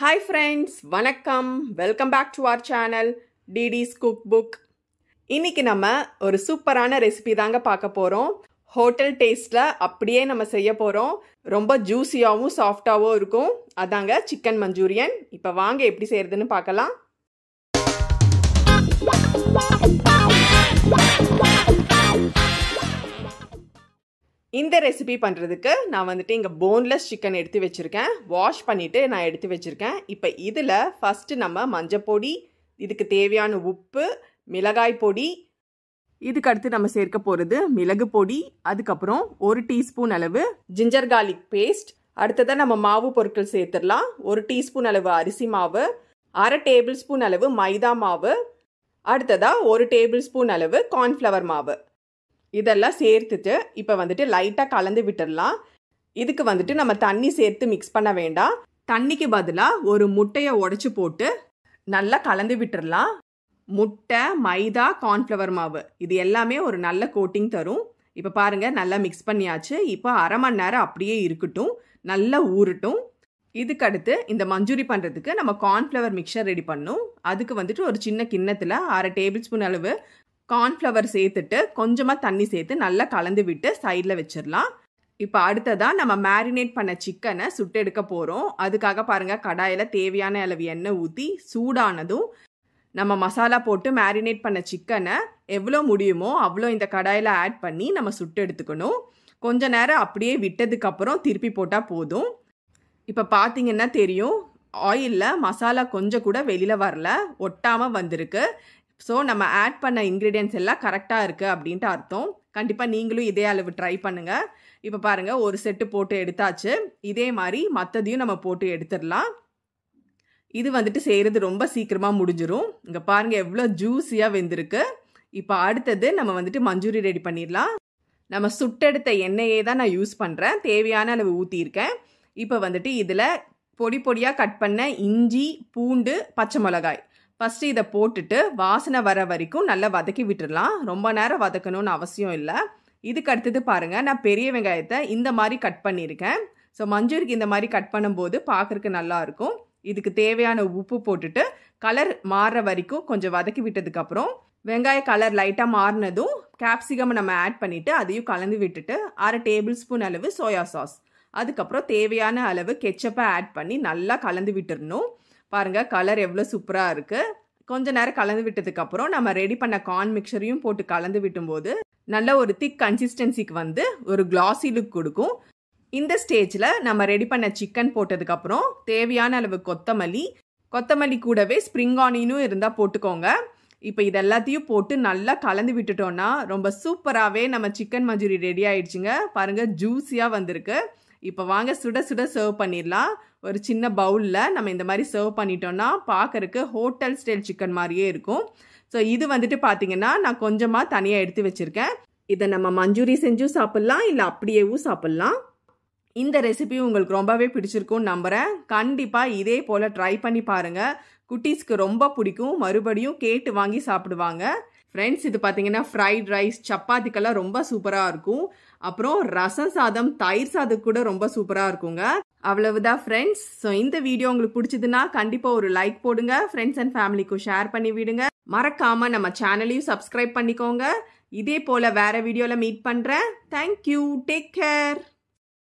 Hi friends, வணக்கம். Welcome back to our channel DD's Cookbook. இன்னைக்கு நம்ம ஒரு சூப்பரான ரெசிபி தாங்க பார்க்க போறோம். ஹோட்டல் டேஸ்ட்ல அப்படியே நம்ம செய்ய போறோம். ரொம்ப ஜூசியாவும் சாஃப்டாவும் இருக்கும். அதாங்க சிக்கன் மஞ்சூரியன். இப்போ வாங்க எப்படி செய்யறதுன்னு பார்க்கலாம். இந்த ரெசிபி பண்ணுறதுக்கு நான் வந்துட்டு இங்கே போன்லெஸ் சிக்கன் எடுத்து வச்சுருக்கேன். வாஷ் பண்ணிவிட்டு நான் எடுத்து வச்சுருக்கேன். இப்போ இதில் ஃபஸ்ட்டு நம்ம மஞ்சப்பொடி, இதுக்கு தேவையான உப்பு, மிளகாய் பொடி, இதுக்கு அடுத்து நம்ம சேர்க்க போகிறது மிளகு பொடி, அதுக்கப்புறம் 1 டீஸ்பூன் அளவு ஜிஞ்சர் கார்லிக் பேஸ்ட், அடுத்ததாக நம்ம மாவு பொருட்கள் சேர்த்துடலாம். 1 டீஸ்பூன் அளவு அரிசி மாவு, 1/2 டேபிள் ஸ்பூன் அளவு மைதா மாவு, அடுத்ததாக 1 டேபிள் ஸ்பூன் அளவு கார்ன்ஃப்ளவர் மாவு. இதெல்லாம் சேர்த்துட்டு இப்போ வந்துட்டு லைட்டாக கலந்து விட்டுடலாம். இதுக்கு வந்துட்டு நம்ம தண்ணி சேர்த்து மிக்ஸ் பண்ண வேண்டாம். தண்ணிக்கு பதிலாக ஒரு முட்டையை உடைச்சி போட்டு நல்லா கலந்து விட்டுடலாம். முட்டை, மைதா, கார்ன்ஃப்ளவர் மாவு இது எல்லாமே ஒரு நல்ல கோட்டிங் தரும். இப்போ பாருங்கள், நல்லா மிக்ஸ் பண்ணியாச்சு. இப்போ 1/2 மணி நேரம் அப்படியே இருக்கட்டும், நல்லா ஊறட்டும். இதுக்கு அடுத்து இந்த மஞ்சூரி பண்ணுறதுக்கு நம்ம கார்ன்ஃப்ளவர் மிக்சர் ரெடி பண்ணணும். அதுக்கு வந்துட்டு ஒரு சின்ன கிண்ணத்தில் 1/2 டேபிள் ஸ்பூன் அளவு கார்ன்ஃப்ளவர் சேர்த்துட்டு கொஞ்சமாக தண்ணி சேர்த்து நல்லா கலந்து விட்டு சைடில் வச்சிடலாம். இப்போ அடுத்ததாக நம்ம மேரினேட் பண்ண சிக்கனை சுட்டு எடுக்க போகிறோம். அதுக்காக பாருங்கள், கடாயில் தேவையான அளவு எண்ணெய் ஊற்றி சூடானதும் நம்ம மசாலா போட்டு மேரினேட் பண்ண சிக்கனை எவ்வளோ முடியுமோ அவ்வளோ இந்த கடாயில் ஆட் பண்ணி நம்ம சுட்டு எடுத்துக்கணும். கொஞ்ச நேரம் அப்படியே விட்டதுக்கப்புறம் திருப்பி போட்டால் போதும். இப்போ பார்த்தீங்கன்னா தெரியும், ஆயிலில் மசாலா கொஞ்சம் கூட வெளியில் வரல, ஒட்டாமல் வந்திருக்கு. ஸோ நம்ம ஆட் பண்ண இன்க்ரீடியன்ட்ஸ் எல்லாம் கரெக்டாக இருக்குது அப்படின்ட்டு அர்த்தம். கண்டிப்பாக நீங்களும் இதே அளவு ட்ரை பண்ணுங்கள். இப்போ பாருங்கள், ஒரு செட்டு போட்டு எடுத்தாச்சு. இதே மாதிரி மற்றதையும் நம்ம போட்டு எடுத்துடலாம். இது வந்துட்டு செய்கிறது ரொம்ப சீக்கிரமாக முடிஞ்சிடும். இங்கே பாருங்கள் எவ்வளோ ஜூஸியாக வெந்திருக்கு. இப்போ அடுத்தது நம்ம வந்துட்டு மஞ்சூரி ரெடி பண்ணிடலாம். நம்ம சுட்டெடுத்த எண்ணெயே தான் நான் யூஸ் பண்ணுறேன். தேவையான அளவு ஊற்றியிருக்கேன். இப்போ வந்துட்டு இதில் பொடி பொடியாக கட் பண்ண இஞ்சி, பூண்டு, பச்சை மிளகாய் ஃபஸ்ட்டு இதை போட்டுட்டு வாசனை வர வரைக்கும் நல்லா வதக்கி விட்டுடலாம். ரொம்ப நேரம் வதக்கணும்னு அவசியம் இல்லை. இதுக்கு அடுத்தது பாருங்கள், நான் பெரிய வெங்காயத்தை இந்த மாதிரி கட் பண்ணியிருக்கேன். ஸோ மஞ்சூரிக்கு இந்த மாதிரி கட் பண்ணும்போது பார்க்குறக்கு நல்லாயிருக்கும். இதுக்கு தேவையான உப்பு போட்டுட்டு கலர் மாறுற வரைக்கும் கொஞ்சம் வதக்கி விட்டதுக்கப்புறம் வெங்காய கலர் லைட்டாக மாறினதும் கேப்சிகம் நம்ம ஆட் பண்ணிவிட்டு அதையும் கலந்து விட்டுட்டு 1/2 டேபிள் ஸ்பூன் அளவு சோயா சாஸ், அதுக்கப்புறம் தேவையான அளவு கெச்சப்பை ஆட் பண்ணி நல்லா கலந்து விட்டுடணும். பாருங்கள், கலர் எவ்வளோ சூப்பராக இருக்குது. கொஞ்ச நேரம் கலந்து விட்டதுக்கப்புறம் நம்ம ரெடி பண்ண கார்ன் மிக்சரையும் போட்டு கலந்து விட்டும்போது நல்ல ஒரு திக் கன்சிஸ்டன்சிக்கு வந்து ஒரு கிளாஸி லுக் கொடுக்கும். இந்த ஸ்டேஜில் நம்ம ரெடி பண்ண சிக்கன் போட்டதுக்கப்புறம் தேவையான அளவு கொத்தமல்லி கூடவே ஸ்ப்ரிங் ஆனியனும் இருந்தால் போட்டுக்கோங்க. இப்போ இது எல்லாத்தையும் போட்டு நல்லா கலந்து விட்டுட்டோன்னா ரொம்ப சூப்பராகவே நம்ம சிக்கன் மஞ்சூரி ரெடி ஆயிடுச்சுங்க. பாருங்கள், ஜூஸியாக வந்திருக்கு. இப்போ வாங்க சுட சுட சர்வ் பண்ணிடலாம். ஒரு சின்ன பவுலில் நம்ம இந்த மாதிரி சர்வ் பண்ணிட்டோன்னா பார்க்கறக்கு ஹோட்டல் ஸ்டைல் சிக்கன் மாதிரியே இருக்கும். ஸோ இது வந்துட்டு பார்த்தீங்கன்னா நான் கொஞ்சமாக தனியாக எடுத்து வச்சுருக்கேன். இதை நம்ம மஞ்சூரி செஞ்சும் சாப்பிட்லாம், இல்லை அப்படியேவும் சாப்பிட்லாம். இந்த ரெசிபி உங்களுக்கு ரொம்பவே பிடிச்சிருக்கும்னு நம்புகிறேன். கண்டிப்பாக இதே போல் ட்ரை பண்ணி பாருங்கள். குட்டீஸ்க்கு ரொம்ப பிடிக்கும், மறுபடியும் கேட்டு வாங்கி சாப்பிடுவாங்க. ஃப்ரெண்ட்ஸ், இது பார்த்தீங்கன்னா ஃப்ரைட் ரைஸ், சப்பாத்திக்கெல்லாம் ரொம்ப சூப்பராக இருக்கும். அப்புறம் ரசம் சாதம், தயிர் சாதம் கூட ரொம்ப சூப்பராக இருக்குங்க. அவ்வளவுதான் ஃப்ரெண்ட்ஸ். ஸோ இந்த வீடியோ உங்களுக்கு பிடிச்சதுன்னா கண்டிப்பாக ஒரு லைக் போடுங்க. ஃப்ரெண்ட்ஸ் அண்ட் ஃபேமிலிக்கும் ஷேர் பண்ணி விடுங்க. மறக்காமல் நம்ம சேனலையும் சப்ஸ்கிரைப் பண்ணிக்கோங்க. இதே போல் வேறு வீடியோவில் மீட் பண்ணுறேன். தேங்க்யூ. Take care.